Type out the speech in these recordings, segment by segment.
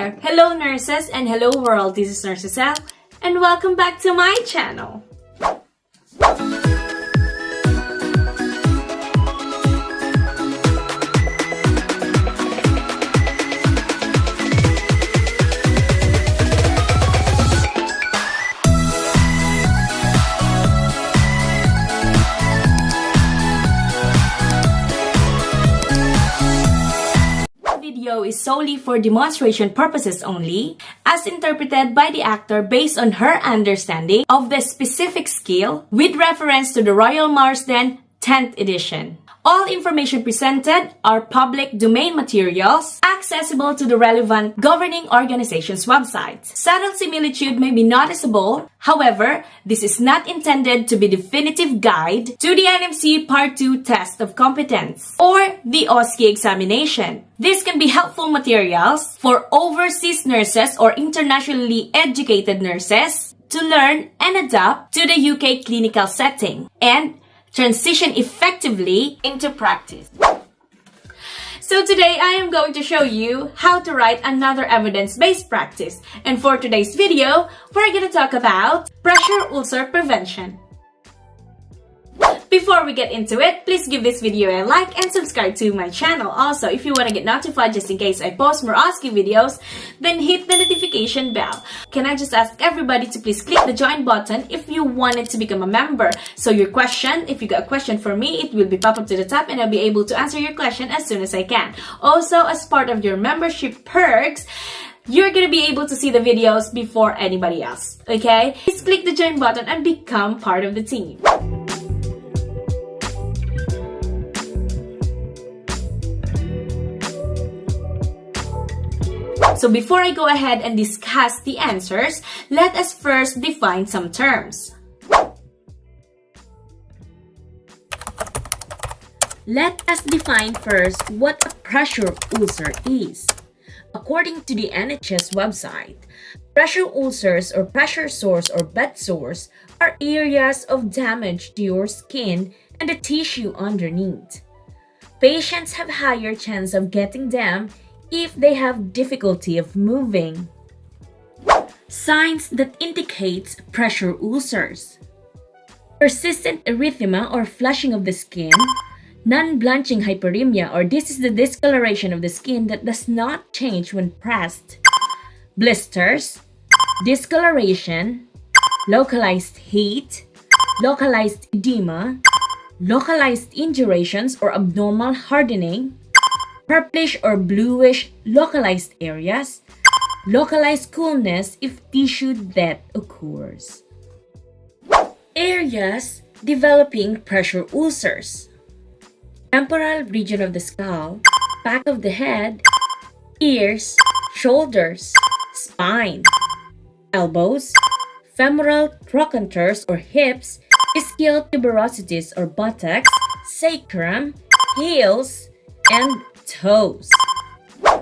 there! Hello nurses and hello world, this is Nurse Niezl and welcome back to my channel. Is solely for demonstration purposes only, as interpreted by the actor based on her understanding of the specific skill with reference to the Royal Marsden 10th edition. All information presented are public domain materials accessible to the relevant governing organization's website. Subtle similitude may be noticeable. However, this is not intended to be definitive guide to the NMC Part 2 test of competence or the Osce examination. This can be helpful materials for overseas nurses or internationally educated nurses to learn and adapt to the UK clinical setting and transition effectively into practice. So today I am going to show you how to write another evidence-based practice. And for today's video, we're going to talk about pressure ulcer prevention. Before we get into it, please give this video a like and subscribe to my channel. Also, if you want to get notified just in case I post more Osce videos, then hit the notification bell. Can I just ask everybody to please click the join button if you wanted to become a member? So your question, if you got a question for me, it will be pop up to the top and I'll be able to answer your question as soon as I can. Also, as part of your membership perks, you're gonna be able to see the videos before anybody else, okay? Please click the join button and become part of the team. So before I go ahead and discuss the answers, let us first define some terms. Let us define first what a pressure ulcer is. According to the NHS website, pressure ulcers or pressure sores or bed sores are areas of damage to your skin and the tissue underneath. Patients have higher chance of getting them if they have difficulty of moving. Signs that indicates pressure ulcers: persistent erythema or flushing of the skin, non-blanching hyperemia, or this is the discoloration of the skin that does not change when pressed, blisters, discoloration, localized heat, localized edema, localized indurations or abnormal hardening, purplish or bluish localized areas, localized coolness if tissue death occurs. Areas developing pressure ulcers: temporal region of the skull, back of the head, ears, shoulders, spine, elbows, femoral trochanters or hips, ischial tuberosities or buttocks, sacrum, heels, and toes.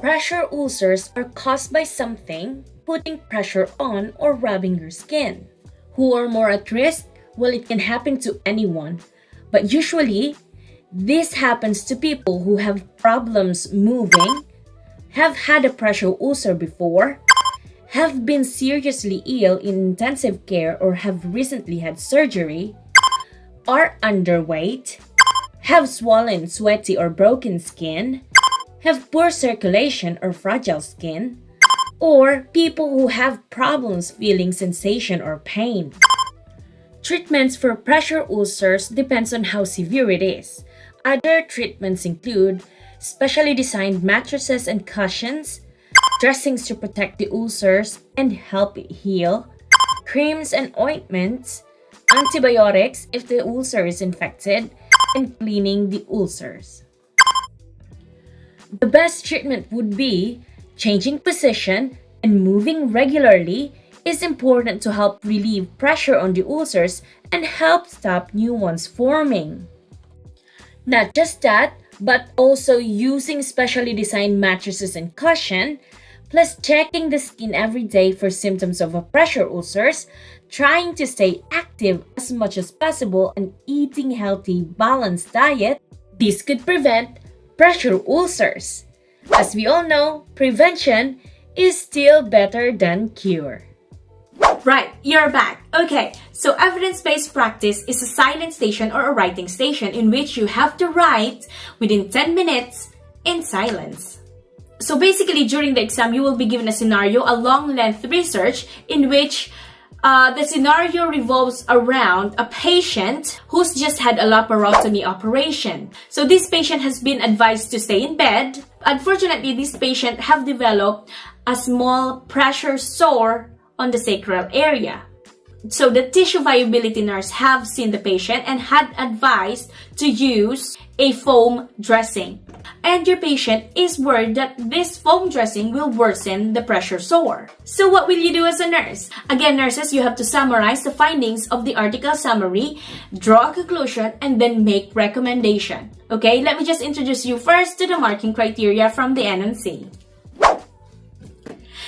Pressure ulcers are caused by something putting pressure on or rubbing your skin. Who are more at risk? Well, it can happen to anyone, but usually this happens to people who have problems moving, have had a pressure ulcer before, have been seriously ill in intensive care or have recently had surgery, are underweight, have swollen, sweaty, or broken skin, have poor circulation or fragile skin, or people who have problems feeling sensation or pain. Treatments for pressure ulcers depends on how severe it is. Other treatments include specially designed mattresses and cushions, dressings to protect the ulcers and help it heal, creams and ointments, antibiotics if the ulcer is infected, and cleaning the ulcers. The best treatment would be changing position and moving regularly is important to help relieve pressure on the ulcers and help stop new ones forming. Not just that, but also using specially designed mattresses and cushion, plus checking the skin every day for symptoms of a pressure ulcers, trying to stay active as much as possible, and eating healthy, balanced diet. This could prevent pressure ulcers. As we all know, prevention is still better than cure. Right, you're back. Okay, so evidence-based practice is a silent station or a writing station in which you have to write within 10 minutes in silence. So basically, during the exam, you will be given a scenario, a long-length research in which the scenario revolves around a patient who's just had a laparotomy operation. So this patient has been advised to stay in bed. Unfortunately, this patient have developed a small pressure sore on the sacral area. So the tissue viability nurse have seen the patient and had advised to use a foam dressing. And your patient is worried that this foam dressing will worsen the pressure sore. So what will you do as a nurse? Again, nurses, you have to summarize the findings of the article summary, draw a conclusion, and then make recommendation. Okay, let me just introduce you first to the marking criteria from the NNC.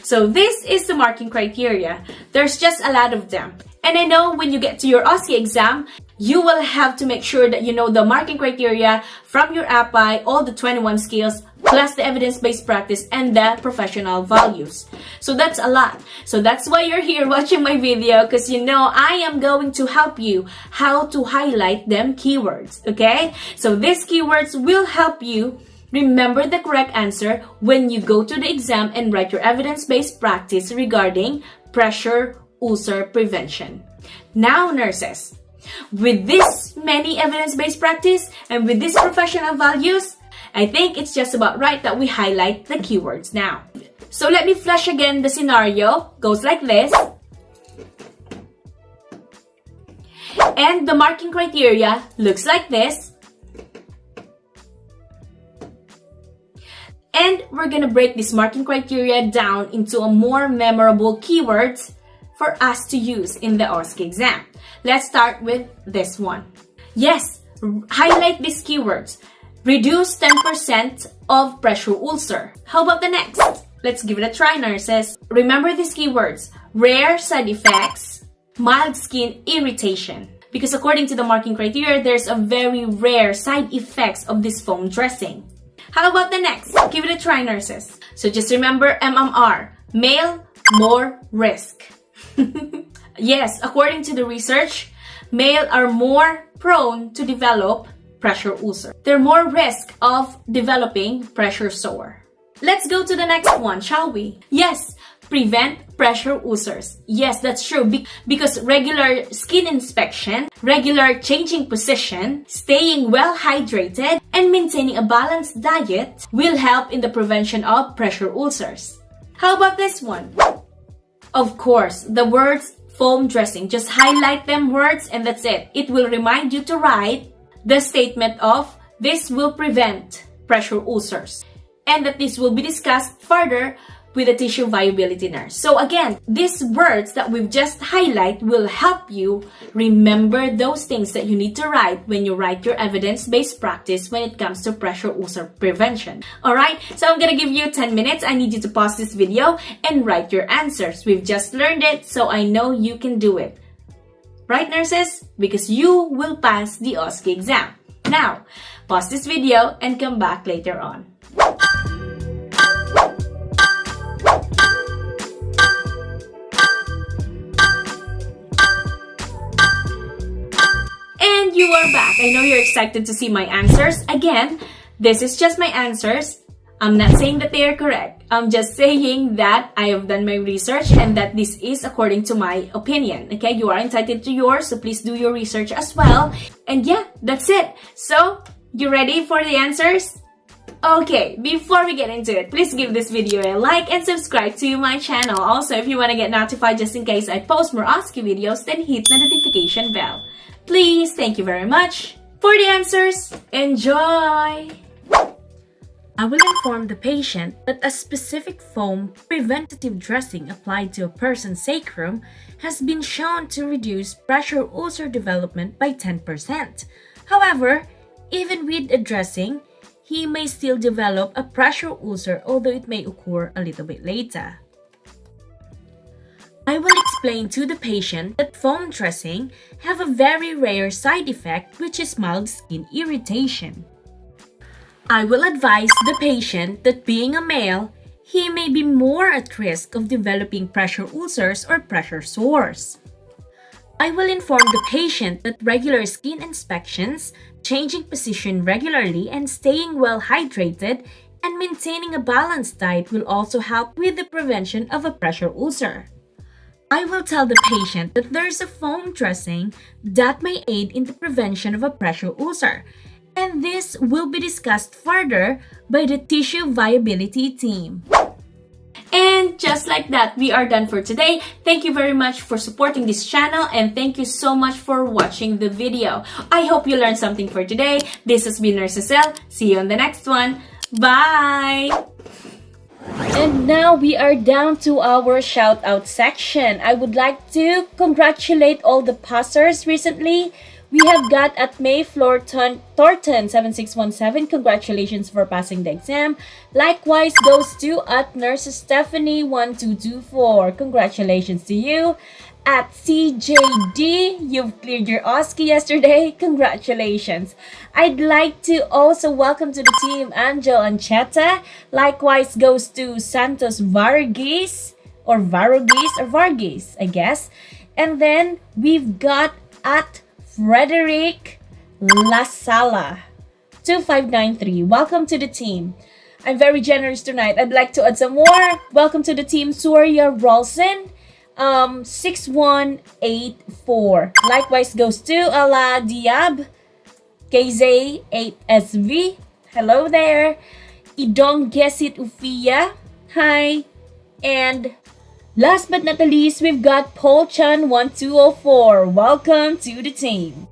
So this is the marking criteria. There's just a lot of them. And I know when you get to your Osce exam, you will have to make sure that you know the marking criteria from your API, all the 21 skills, plus the evidence-based practice and the professional values. So that's a lot. So that's why you're here watching my video, because you know I am going to help you how to highlight them keywords, okay? So these keywords will help you remember the correct answer when you go to the exam and write your evidence-based practice regarding pressure ulcer prevention. Now, nurses, with this many evidence-based practice and with these professional values, I think it's just about right that we highlight the keywords now. So let me flash again the scenario. Goes like this. And the marking criteria looks like this. And we're gonna break this marking criteria down into a more memorable keywords for us to use in the Osce exam. Let's start with this one. Yes, highlight these keywords. Reduce 10% of pressure ulcer. How about the next? Let's give it a try, nurses. Remember these keywords. Rare side effects, mild skin irritation. Because according to the marking criteria, there's a very rare side effects of this foam dressing. How about the next? Give it a try, nurses. So just remember MMR, male, more risk. Yes, according to the research, male are more prone to develop pressure ulcer. They're more risk of developing pressure sore. Let's go to the next one, shall we? Yes, prevent pressure ulcers. Yes, that's true because regular skin inspection, regular changing position, staying well hydrated, and maintaining a balanced diet will help in the prevention of pressure ulcers. How about this one? Of course, the words foam dressing. Just highlight them words and that's it. It will remind you to write the statement of this will prevent pressure ulcers and that this will be discussed further with a tissue viability nurse. So again, these words that we've just highlighted will help you remember those things that you need to write when you write your evidence-based practice when it comes to pressure ulcer prevention. Alright, so I'm gonna give you 10 minutes. I need you to pause this video and write your answers. We've just learned it, so I know you can do it. Right, nurses? Because you will pass the Osce exam. Now, pause this video and come back later on. And you are back. I know you're excited to see my answers. Again, this is just my answers. I'm not saying that they are correct. I'm just saying that I have done my research and that this is according to my opinion. Okay, you are entitled to yours, so please do your research as well. And yeah, that's it. So, you ready for the answers? Okay, before we get into it, please give this video a like and subscribe to my channel. Also, if you want to get notified just in case I post more Osce videos, then hit the notification bell. Please, thank you very much. For the answers, enjoy! I will inform the patient that a specific foam preventative dressing applied to a person's sacrum has been shown to reduce pressure ulcer development by 10%. However, even with a dressing, he may still develop a pressure ulcer, although it may occur a little bit later. I will explain to the patient that foam dressing have a very rare side effect, which is mild skin irritation. I will advise the patient that being a male, he may be more at risk of developing pressure ulcers or pressure sores. I will inform the patient that regular skin inspections, changing position regularly, and staying well hydrated and maintaining a balanced diet will also help with the prevention of a pressure ulcer. I will tell the patient that there is a foam dressing that may aid in the prevention of a pressure ulcer, and this will be discussed further by the tissue viability team. And just like that, we are done for today. Thank you very much for supporting this channel and thank you so much for watching the video. I hope you learned something for today. This has been Nurse Niezl. See you on the next one. Bye! And now we are down to our shout out section. I would like to congratulate all the passers recently. We have got at May Thornton 7617. Congratulations for passing the exam. Likewise goes to at Nurse Stephanie 1224. Congratulations to you. At CJD, you've cleared your Osce yesterday. Congratulations. I'd like to also welcome to the team Angel Ancheta. Likewise goes to Santos Vargas, I guess. And then we've got at Frederick Lasala 2593. Welcome to the team. I'm very generous tonight. I'd like to add some more. Welcome to the team Surya Rolson 6184. Likewise goes to Ala Diab KZ 8SV. Hello there. Idong Gesit Ufia. Hi. And last but not the least, we've got Paul Chan 1204. Welcome to the team.